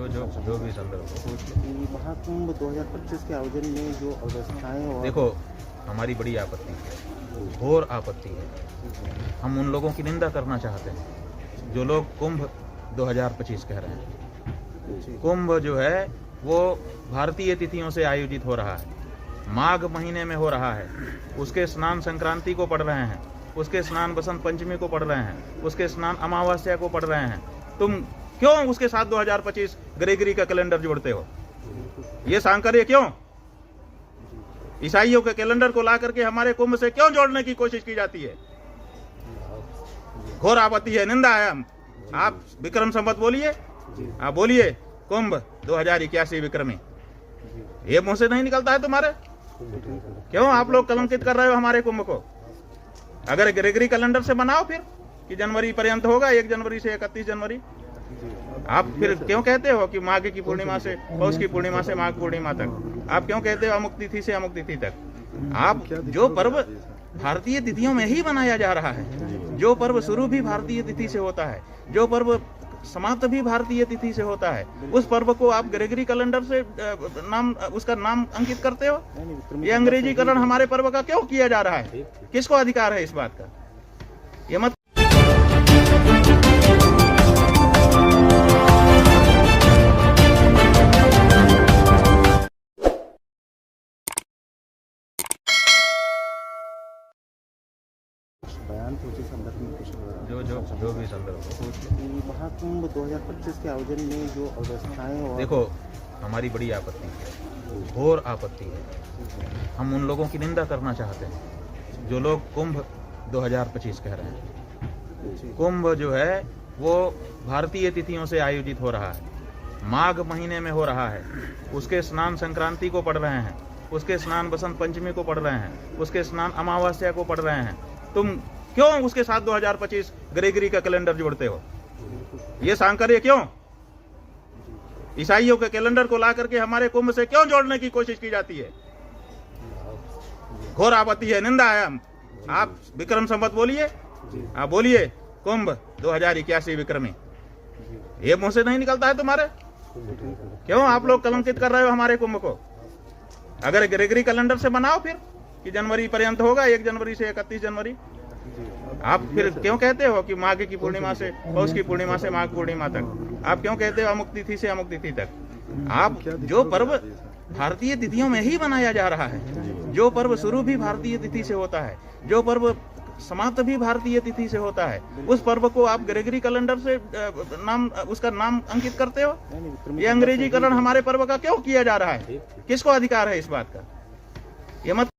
जो भी संदर्भ हो। महाकुंभ 2025 के आयोजन में जो अव्यवस्थाएं और देखो, हमारी बड़ी आपत्ति है, घोर आपत्ति है। हम उन लोगों की निंदा करना चाहते हैं जो लोग कुंभ 2025 कह रहे हैं। कुंभ जो है वो भारतीय तिथियों से आयोजित हो रहा है, माघ महीने में हो रहा है। उसके स्नान संक्रांति को पढ़ रहे हैं, उसके स्नान बसंत पंचमी को पढ़ रहे हैं, उसके स्नान अमावस्या को पढ़ रहे हैं। तुम क्यों उसके साथ 2025 ग्रेगरी का कैलेंडर जोड़ते हो? ये सांकर्य क्यों? ईसाइयों के कैलेंडर को ला करके हमारे कुंभ से क्यों जोड़ने की कोशिश की जाती है? घोर आपत्ति है, निंदा है। हम आप विक्रम संवत बोलिए, आप बोलिए कुंभ 2081 विक्रमी। ये मुंह से नहीं निकलता है तुम्हारे? क्यों आप लोग कलंकित कर रहे हो हमारे कुंभ को? अगर ग्रेगरी कैलेंडर से बनाओ फिर कि जनवरी पर्यंत होगा, 1 जनवरी से 31 जनवरी। आप फिर क्यों कहते हो कि माघ की पूर्णिमा से पौष की पूर्णिमा से माघ पूर्णिमा तक? आप क्यों कहते हो अमुक तिथि से अमुक तिथि तक? आप जो पर्व भारतीय तिथियों में ही मनाया जा रहा है, जो पर्व शुरू भी भारतीय तिथि से होता है, जो पर्व समाप्त भी भारतीय तिथि से होता है, उस पर्व को आप ग्रेगरी कैलेंडर से उसका नाम अंकित करते हो? ये अंग्रेजीकरण हमारे पर्व का क्यों किया जा रहा है? किसको अधिकार है इस बात का? ये मत बयान थे उसी संदर्भ में कुछ जो भी संदर्भ हो। महाकुंभ 2025 के आयोजन में जो अव्यवस्थाएं और देखो, हमारी बड़ी आपत्ति है, घोर आपत्ति है। हम उन लोगों की निंदा करना चाहते हैं जो लोग कुंभ 2025 कह रहे हैं। कुंभ जो है वो भारतीय तिथियों से आयोजित हो रहा है, माघ महीने में हो रहा है। उसके स्नान संक्रांति को पढ़ रहे हैं, उसके स्नान बसंत पंचमी को पढ़ रहे हैं, उसके स्नान अमावस्या को पढ़ रहे हैं। तुम क्यों उसके साथ 2025 ग्रेगरी का कैलेंडर जोड़ते हो? ये सांकर्य क्यों? ईसाइयों के कैलेंडर को ला करके हमारे कुंभ से क्यों जोड़ने की कोशिश की जाती है? घोर आपत्ति है, निंदा है। हम आप विक्रम संवत बोलिए, आप बोलिए कुंभ 2081 विक्रमी। ये मुंह से नहीं निकलता है तुम्हारे? क्यों आप लोग कलंकित कर रहे हो हमारे कुंभ को? अगर ग्रेगरी कैलेंडर से बनाओ फिर कि जनवरी पर्यंत होगा, 1 जनवरी से 31 जनवरी। आप फिर क्यों कहते हो कि माघ की पूर्णिमा से पौष की पूर्णिमा से माघ पूर्णिमा तक? आप क्यों कहते हो अमुक तिथि से अमुक तिथि तक? आप जो पर्व भारतीय तिथियों में ही मनाया जा रहा है, जो पर्व शुरू भी भारतीय तिथि से होता है, जो पर्व समाप्त भी भारतीय तिथि से होता है, उस पर्व को आप ग्रेगरी कैलेंडर से उसका नाम अंकित करते हो? ये अंग्रेजीकरण हमारे पर्व का क्यों किया जा रहा है? किसको अधिकार है इस बात का? ये मत